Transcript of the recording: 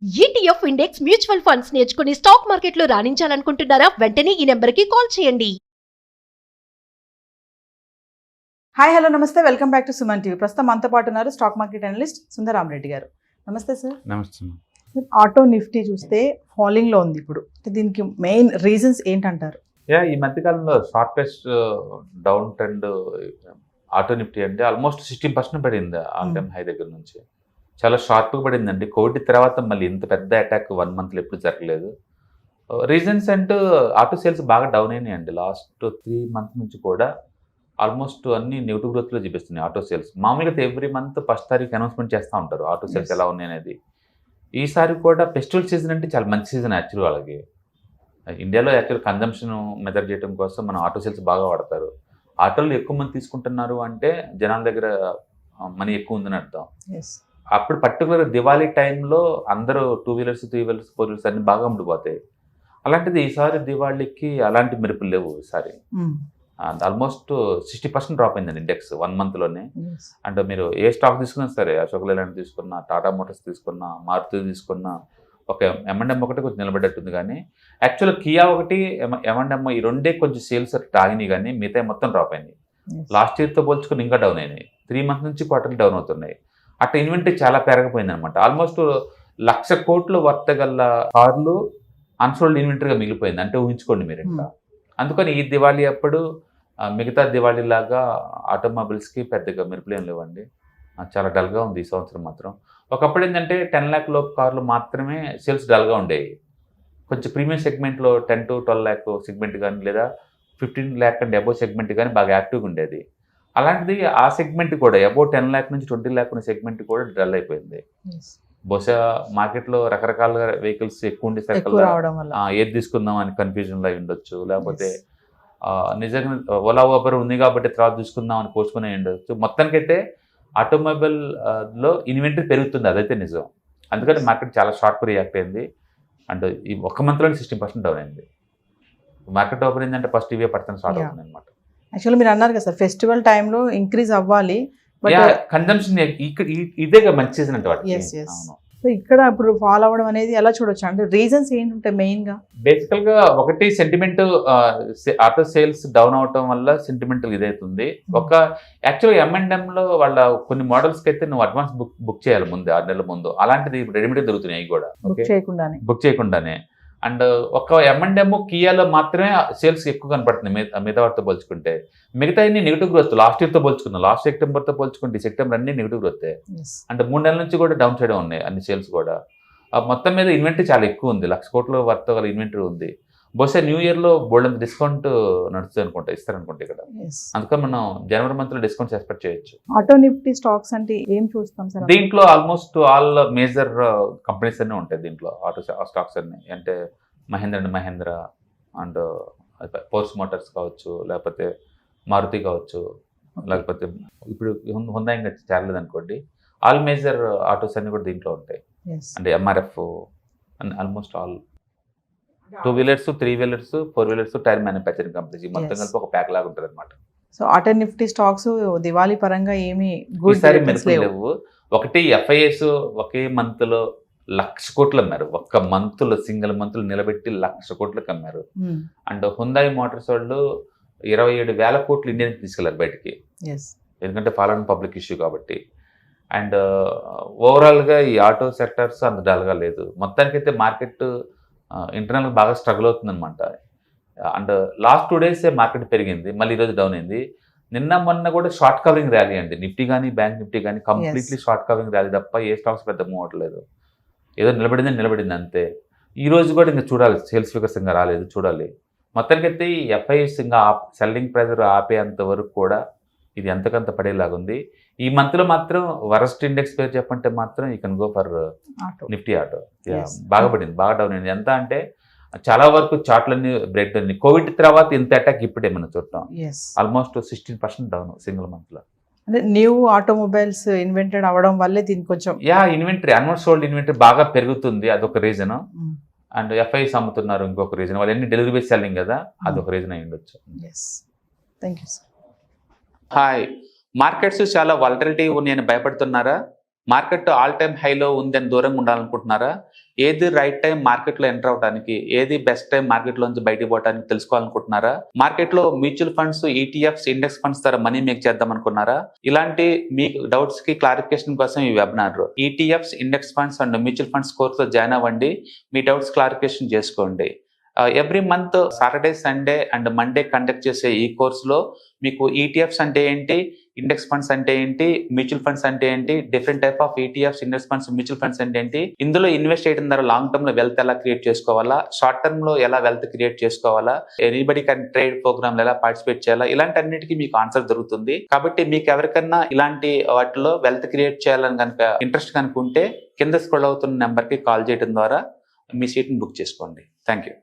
ETF index mutual funds నేర్చుకుని stock మార్కెట్లో రాణించాలనుకుంటున్నారా? వెంటనే ఈ నెంబర్కి కాల్ చేయండి. హాయ్ హలో నమస్తే, welcome back to Suman TV. ప్రస్తుతం మనతో పాటు ఉన్నారు స్టాక్ మార్కెట్ అనలిస్ట్ సుందర రామ్ రెడ్డి గారు. నమస్తే సార్. నమస్తే. ఆటో నిఫ్టీ చూస్తే ఫాలింగ్ లో ఉంది ఇప్పుడు. దీనికి మెయిన్ రీజన్స్ ఏంటంటారు? ఈ మధ్యకాలంలో sharpest down trend auto Nifty అంటే ఆల్మోస్ట్ 16% పడింది ఆల్ టైమ్ హై దగ్గర నుంచి. చాలా షార్ప్గా పడిందండి. కోవిడ్ తర్వాత మళ్ళీ ఇంత పెద్ద అటాక్ 1 మంత్లో ఎప్పుడు జరగలేదు. రీజన్స్ అంటూ ఆటో సేల్స్ బాగా డౌన్ అయినాయండి. లాస్ట్ 3 మంత్స్ నుంచి కూడా ఆల్మోస్ట్ అన్ని నెగిటివ్ గ్రోత్లో చూపిస్తున్నాయి ఆటో సేల్స్. మామూలుగా ఎవ్రీ మంత్ ఫస్ట్ తారీఖు అనౌన్స్మెంట్ చేస్తూ ఉంటారు ఆటో సేల్స్ ఎలా ఉన్నాయి అనేది. ఈసారి కూడా ఫెస్టివల్ సీజన్ అంటే చాలా మంచి సీజన్ యాక్చువల్ వాళ్ళకి. ఇండియాలో యాక్చువల్ కన్జంప్షన్ మెజర్ చేయడం కోసం మనం ఆటో సేల్స్ బాగా వాడతారు. ఆటోలు ఎక్కువ మంది తీసుకుంటున్నారు అంటే జనాల దగ్గర మనీ ఎక్కువ ఉందని అర్థం. అప్పుడు పర్టికులర్ దివాళీ టైంలో అందరూ 2 వీలర్స్ 3 వీలర్స్ 4 వీలర్స్ అన్ని బాగా అమ్ముడుపోతాయి. అలాంటిది ఈసారి దివాళీకి అలాంటి మెరుపులు లేవు. ఈసారి ఆల్మోస్ట్ 60% డ్రాప్ అయిందండి ఇండెక్స్ 1 మంత్లోనే. అంటే మీరు ఏ స్టాక్ తీసుకున్నా సరే, అశోక్ లేలాండ్ తీసుకున్నా, టాటా మోటార్స్ తీసుకున్నా, మారుతి తీసుకున్నా, ఒక M&M ఒకటి కొంచెం నిలబడేట్టుంది. కానీ యాక్చువల్ కియా ఒకటి M&M ఈ రెండే కొంచెం సేల్స్ ఆగినాయి, కానీ మిగతా మొత్తం డ్రాప్ అయింది. లాస్ట్ ఇయర్తో పోల్చుకుని ఇంకా డౌన్ అయినాయి. 3 మంత్స్ నుంచి క్వార్టర్లీ డౌన్ అవుతున్నాయి. అట్లా ఇన్వెంటరీ చాలా పెరగపోయింది అనమాట. ఆల్మోస్ట్ 1,00,000 కోట్లు వర్తగల కార్లు అన్సోల్డ్ ఇన్వెంటరీగా మిగిలిపోయింది. అంటే ఊహించుకోండి మీరు ఇట్లా. అందుకని ఈ దివాళీ అప్పుడు మిగతా దివాళీ లాగా ఆటోమొబైల్స్కి పెద్దగా మెరుపులేం లేవండి. చాలా డల్గా ఉంది ఈ సంవత్సరం మాత్రం. ఒకప్పుడు ఏంటంటే 10 lakh లోపు కార్లు మాత్రమే సేల్స్ డల్గా ఉండేవి. కొంచెం ప్రీమియం సెగ్మెంట్లో 10 to 12 lakh సెగ్మెంట్ కానీ, లేదా 15 lakh అండ్ అబోవ్ సెగ్మెంట్ కానీ బాగా యాక్టివ్గా ఉండేది. అలాంటిది ఆ సెగ్మెంట్ కూడా అబోవ్ 10 lakh నుంచి 20 lakh ఉన్న సెగ్మెంట్ కూడా డల్ అయిపోయింది. బహుశా మార్కెట్లో రకరకాల వెహికల్స్ ఎక్కువ ఉండేసరికి ఏది తీసుకుందాం అని కన్ఫ్యూజన్లో అయి ఉండొచ్చు. లేకపోతే నిజంగా ఓలా ఊబర్ ఉంది కాబట్టి తర్వాత తీసుకుందాం అని పోస్ట్పోన్ అయి ఉండొచ్చు. మొత్తానికైతే ఆటోమొబైల్లో ఇన్వెంటరీ పెరుగుతుంది, అదైతే నిజం. అందుకని మార్కెట్ చాలా షార్ప్ రియాక్ట్ అయింది. అండ్ ఈ 1 మంత్లోనే 16% డౌన్ అయింది. మార్కెట్ ఓపెన్ అయిందంటే ఫస్ట్ ఇవే పడుతుంది స్టార్ట్ అవుతుంది అనమాట. యాక్చువల్లీ మీరు అన్నారు కదా సార్, ఫెస్టివల్ టైంలో ఇంక్రీజ్ అవ్వాలి, బట్ కన్జంప్షన్ ఇదే మంచి సీజన్ అంటే వాటి. సో ఇక్కడ ఇప్పుడు ఫాలో అవ్వడం అనేది ఎలా చూడొచ్చు అంటే రీజన్స్ ఏంటంటే మెయిన్ గా బేసికల్ గా ఒకటి సెంటిమెంట్, ఆటో సేల్స్ డౌన్ అవటం వల్ల సెంటిమెంటల్ ఇదైతుంది. ఒక యాక్చువల్గా M&M లో వాళ్ళ కొన్ని మోడల్స్ కి అయితే నువ్వు అడ్వాన్స్ బుక్ చేయాలి ముందు 6 నెలల ముందు. అలాంటిది రెడీమేడ్ దొరుకుతున్నాయి కూడా బుక్ చేయకుండానే. అండ్ ఒక M&M కియాలో మాత్రమే సేల్స్ ఎక్కువ కనపడుతుంది మిగతా వాటితో పోల్చుకుంటే. మిగతా అన్ని నెగిటివ్ గ్రోత్. లాస్ట్ ఇయర్తో పోల్చుకున్నాం, లాస్ట్ సెప్టెంబర్తో పోల్చుకుంటే సెప్టెంబర్ అన్ని నెగిటివ్ గ్రోత్. అంటే 3 నెలల నుంచి కూడా డౌన్ సైడ్ ఉన్నాయి అన్ని సేల్స్ కూడా. మొత్తం మీద ఇన్వెంటరీ చాలా ఎక్కువ ఉంది, 1,00,000 కోట్ల వర్త్ గల ఇన్వెంటరీ ఉంది. బహుశా న్యూ ఇయర్లో బోల్డ్ డిస్కౌంట్ నడుస్తుంది అనుకుంటా, ఇస్తారనుకుంటా ఇక్కడ. అందుకని మనం జనవరి మంత్లో డిస్కౌంట్స్ ఎక్స్పెక్ట్ చేయొచ్చు. ఆటో నిఫ్టీ స్టాక్స్ అంటే ఏం చూస్తాం సార్? దీంట్లో ఆల్మోస్ట్ ఆల్ మేజర్ కంపెనీస్ అన్నీ ఉంటాయి దీంట్లో, ఆటో స్టాక్స్ అన్నీ. అంటే మహేంద్ర అండ్ పోర్స్ మోటార్స్ కావచ్చు, లేకపోతే మారుతి కావచ్చు, లేకపోతే ఇప్పుడు హుందాయ్ ఇంకా చేరలేదు అనుకోండి. ఆల్ మేజర్ ఆటోస్ అన్నీ కూడా దీంట్లో ఉంటాయి. అంటే MRF and almost all 2 wheelers 3 wheelers 4 wheelers tyre manufacturing companies మొత్తం కలిపి ఒక ప్యాక్ లాగా ఉంటుంది అనమాట. So auto Nifty stocks Diwali పరంగా ఏమి లేవు. ఒకటి FIS ఒకే మంత్లో 1,00,000 కోట్లు అమ్మారు. ఒక్క మంత్లో సింగిల్ మంత్లో నిలబెట్టి 1,00,000 కోట్లకు అమ్మారు. అండ్ హుందాయ్ మోటార్స్ వాళ్ళు 27,000 కోట్లు ఇండియా నుంచి తీసుకెళ్లారు బయటికి, ఎందుకంటే ఫాలోయింగ్ పబ్లిక్ ఇష్యూ కాబట్టి. అండ్ ఓవరాల్గా ఈ ఆటో సెక్టర్స్ అంత డల్గా లేదు. మొత్తానికైతే మార్కెట్ ఇంటర్నల్గా బాగా స్ట్రగుల్ అవుతుందన్నమాట. అండ్ లాస్ట్ 2 days మార్కెట్ పెరిగింది, మళ్ళీ ఈరోజు డౌన్ అయింది. నిన్న మొన్న కూడా షార్ట్ కవరింగ్ ర్యాలీ అండి. నిఫ్టీ కానీ బ్యాంక్ నిఫ్టీ కానీ కంప్లీట్లీ షార్ట్ కవరింగ్ ర్యాలీ తప్ప ఏ స్టాక్స్ పెద్ద మూవ్ అవ్వట్లేదు. ఏదో నిలబడింది అంతే. ఈ రోజు కూడా ఇంకా చూడాలి, సేల్స్ ఫిగర్స్ ఇంకా రాలేదు, చూడాలి. మొత్తానికైతే ఈ FIS ఇంకా సెల్లింగ్ ప్రెజర్ ఆపేంత వరకు కూడా ఇది ఎంతకంత పడేలాగుంది. ఈ మంత్లో మాత్రం వరస్ట్ ఇండెక్స్ పేరు చెప్పంటే మాత్రం you can go for Nifty auto. బాగా పడింది, బాగా డౌన్ అయింది. ఎంత అంటే చాలా వరకు చార్ట్లన్నీ బ్రేక్ డౌన్. కోవిడ్ తర్వాత ఇంత అటాక్ ఇప్పుడే మనం చూడటం. ఆల్మోస్ట్ 16% డౌన్ సింగిల్ మంత్లో. అంటే న్యూ ఆటోమొబైల్స్ ఇన్వెంటెడ్ అవ్వడం వల్లే దీనికి కొంచెం ఇన్వెంటరీ అన్సోల్డ్ ఇన్వెంటరీ బాగా పెరుగుతుంది, అదొక రీజన్. అండ్ FIS అమ్ముతున్నారు ఇంకొక రీజన్. వాళ్ళు ఎన్ని డెలివరీ బేస్ సెల్లింగ్ కదా, అదొక రీజన్ అయి ఉండొచ్చు. Thank you sir. Hi, markets చాలా వాలటిలిటీ ఉన్నాయని భయపడుతున్నారా? మార్కెట్ ఆల్ టైమ్ హైలో ఉందని దూరంగా ఉండాలనుకుంటున్నారా? ఏది రైట్ టైం మార్కెట్లో ఎంటర్ అవడానికి, ఏది బెస్ట్ టైం మార్కెట్లోంచి బయటకు పోవడానికి తెలుసుకోవాలనుకుంటున్నారా? మార్కెట్లో mutual funds, ETFs, index funds ద్వారా మనీ మేక్ చేద్దాం అనుకున్నారా? ఇలాంటి మీ డౌట్స్ కి క్లారిఫికేషన్ కోసం ఈ webinar. ETFs, index funds and mutual funds కోర్సులో జాయిన్ అవ్వండి. మీ డౌట్స్ క్లారిఫికేషన్ చేసుకోండి. Every month Saturday, Sunday and Monday conduct చేసే ఈ కోర్సులో మీకు ఈటీఎఫ్స్ అంటే ఏంటి, ఇండెక్స్ ఫండ్స్ అంటే ఏంటి, మ్యూచువల్ ఫండ్స్ అంటే ఏంటి, different type of ETFs, index funds, mutual funds అంటే ఏంటి, ఇందులో ఇన్వెస్ట్ చేయడం ద్వారా లాంగ్ టర్మ్ లో వెల్త్ ఎలా క్రియేట్ చేసుకోవాలా, షార్ట్ టర్మ్ లో ఎలా వెల్త్ క్రియేట్ చేసుకోవాలా, ఎనీబడి కెన్ ట్రేడ్ ప్రోగ్రామ్ ఎలా పార్టిసిపేట్ చేయాలా, ఇలాంటి అన్నిటికీ మీకు ఆన్సర్ దొరుకుతుంది. కాబట్టి మీకు ఎవరికన్నా ఇలాంటి వాటిలో వెల్త్ క్రియేట్ చేయాలని కనుక ఇంట్రెస్ట్ కనుకుంటే కింద స్క్రోల్ అవుతున్న నెంబర్ కి కాల్ చేయడం ద్వారా మీ సీట్ని బుక్ చేసుకోండి. Thank you.